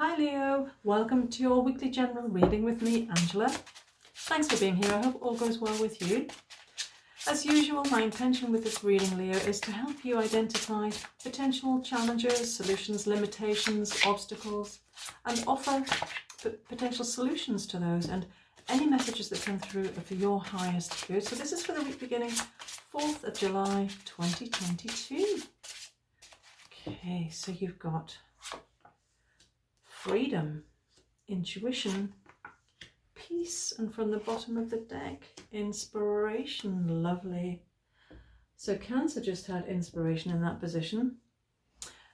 Hi Leo, welcome to your weekly general reading with me, Angela. Thanks for being here. I hope all goes well with you. As usual, my intention with this reading, Leo, is to help you identify potential challenges, solutions, limitations, obstacles, and offer potential solutions to those. And any messages that come through are for your highest good. So this is for the week beginning 4th of July 2022. Okay, so you've got freedom, intuition, peace, and from the bottom of the deck, inspiration. Lovely. So Cancer just had inspiration in that position.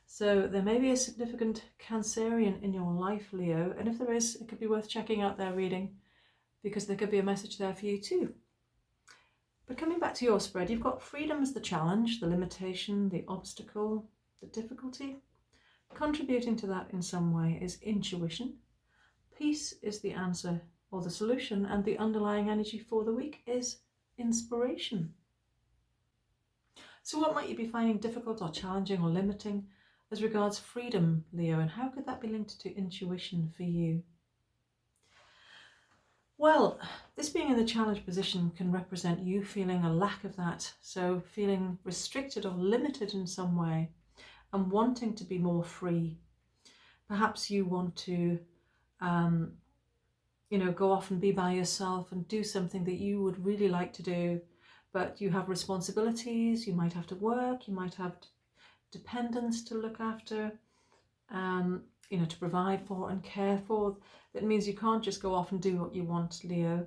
So there may be a significant Cancerian in your life, Leo, and if there is, it could be worth checking out their reading because there could be a message there for you too. But coming back to your spread, you've got freedom as the challenge, the limitation, the obstacle, the difficulty. Contributing to that in some way is intuition. Peace is the answer or the solution, and the underlying energy for the week is inspiration. So what might you be finding difficult or challenging or limiting as regards freedom, Leo, and how could that be linked to intuition for you? Well, this being in the challenge position can represent you feeling a lack of that, so feeling restricted or limited in some way and wanting to be more free. Perhaps you want to go off and be by yourself and do something that you would really like to do, but you have responsibilities, you might have to work, you might have dependents to look after, to provide for and care for. That means you can't just go off and do what you want, Leo.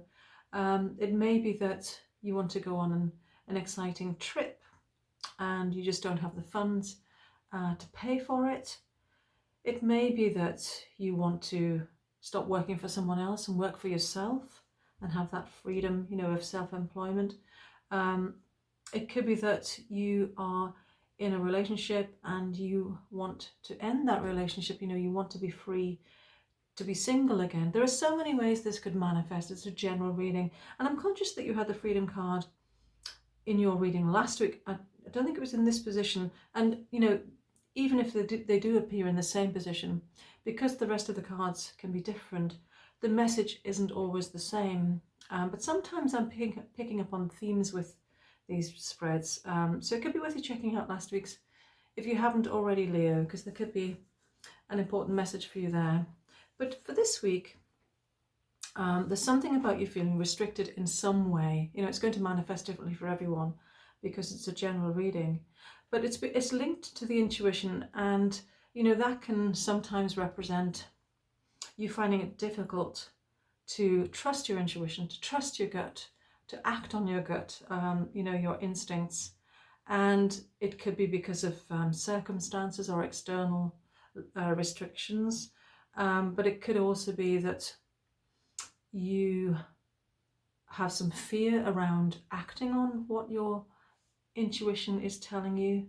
It may be that you want to go on an exciting trip and you just don't have the funds to pay for it. It may be that you want to stop working for someone else and work for yourself and have that freedom, of self-employment. It could be that you are in a relationship and you want to end that relationship. You want to be free, to be single again. There are so many ways this could manifest. It's a general reading, and I'm conscious that you had the freedom card in your reading last week. I don't think it was in this position, and even if they do appear in the same position, because the rest of the cards can be different, the message isn't always the same. But sometimes I'm picking up on themes with these spreads. So it could be worth you checking out last week's if you haven't already, Leo, because there could be an important message for you there. But for this week, there's something about you feeling restricted in some way. It's going to manifest differently for everyone because it's a general reading. But it's linked to the intuition, and that can sometimes represent you finding it difficult to trust your intuition, to trust your gut, to act on your gut, your instincts. And it could be because of circumstances or external restrictions, but it could also be that you have some fear around acting on what your intuition is telling you.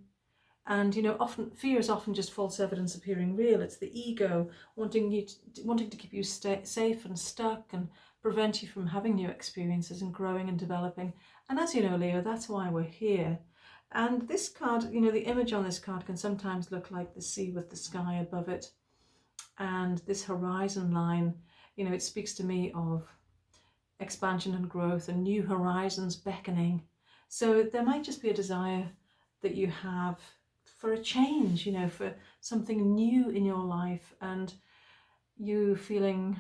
And often fear is often just false evidence appearing real. It's the ego wanting to keep you safe and stuck and prevent you from having new experiences and growing and developing. And as you know, Leo, that's why we're here. And this card, the image on this card can sometimes look like the sea with the sky above it, and this horizon line, it speaks to me of expansion and growth and new horizons beckoning. So there might just be a desire that you have for a change, for something new in your life, and you feeling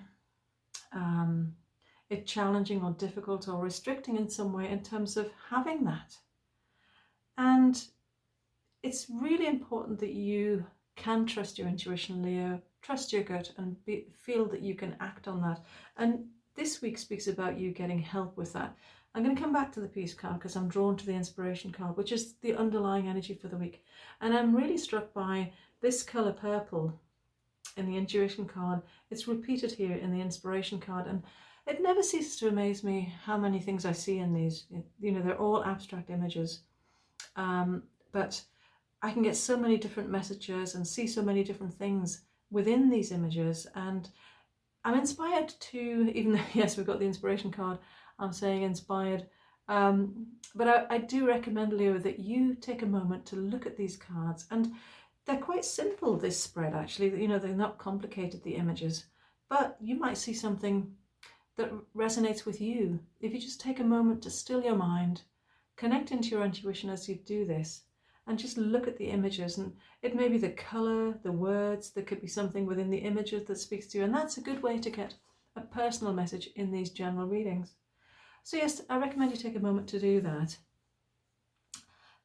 it challenging or difficult or restricting in some way in terms of having that. And it's really important that you can trust your intuition, Leo, trust your gut, and feel that you can act on that. And this week speaks about you getting help with that. I'm going to come back to the peace card because I'm drawn to the inspiration card, which is the underlying energy for the week. And I'm really struck by this colour purple in the intuition card. It's repeated here in the inspiration card, and it never ceases to amaze me how many things I see in these. They're all abstract images, but I can get so many different messages and see so many different things within these images, and I'm inspired to, even though yes, we've got the inspiration card, I'm saying inspired, but I do recommend, Leo, that you take a moment to look at these cards and They're quite simple, this spread actually, you know, they're not complicated, the images, but you might see something that resonates with you. If you just take a moment to still your mind, connect into your intuition as you do this, and just look at the images, and it may be the colour, the words, there could be something within the images that speaks to you, and that's a good way to get a personal message in these general readings. So yes, I recommend you take a moment to do that.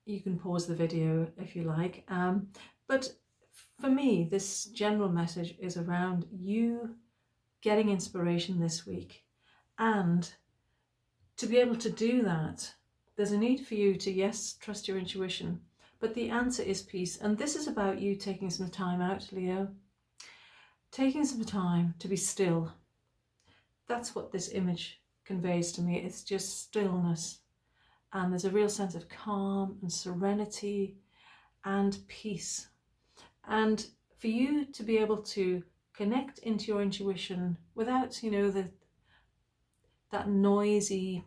You can pause the video if you like, but for me, this general message is around you getting inspiration this week. And to be able to do that, there's a need for you to, yes, trust your intuition, but the answer is peace. And this is about you taking some time out, Leo. Taking some time to be still. That's what this image conveys to me. It's just stillness. And there's a real sense of calm and serenity and peace. And for you to be able to connect into your intuition without, you know, that noisy,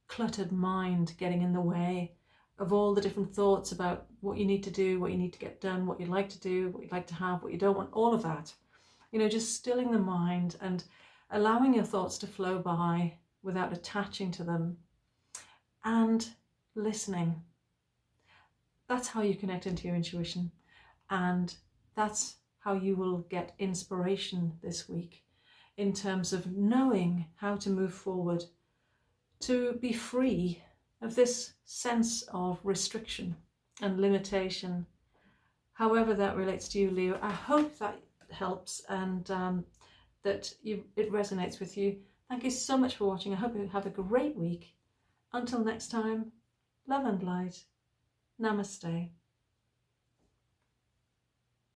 cluttered mind getting in the way of all the different thoughts about what you need to do, what you need to get done, what you'd like to do, what you'd like to have, what you don't want, all of that. You know, just stilling the mind and allowing your thoughts to flow by without attaching to them and listening. That's how you connect into your intuition, and that's how you will get inspiration this week in terms of knowing how to move forward, to be free of this sense of restriction and limitation, however that relates to you, Leo. I hope that helps and that it resonates with you. Thank you so much for watching. I hope you have a great week. Until next time, love and light. Namaste.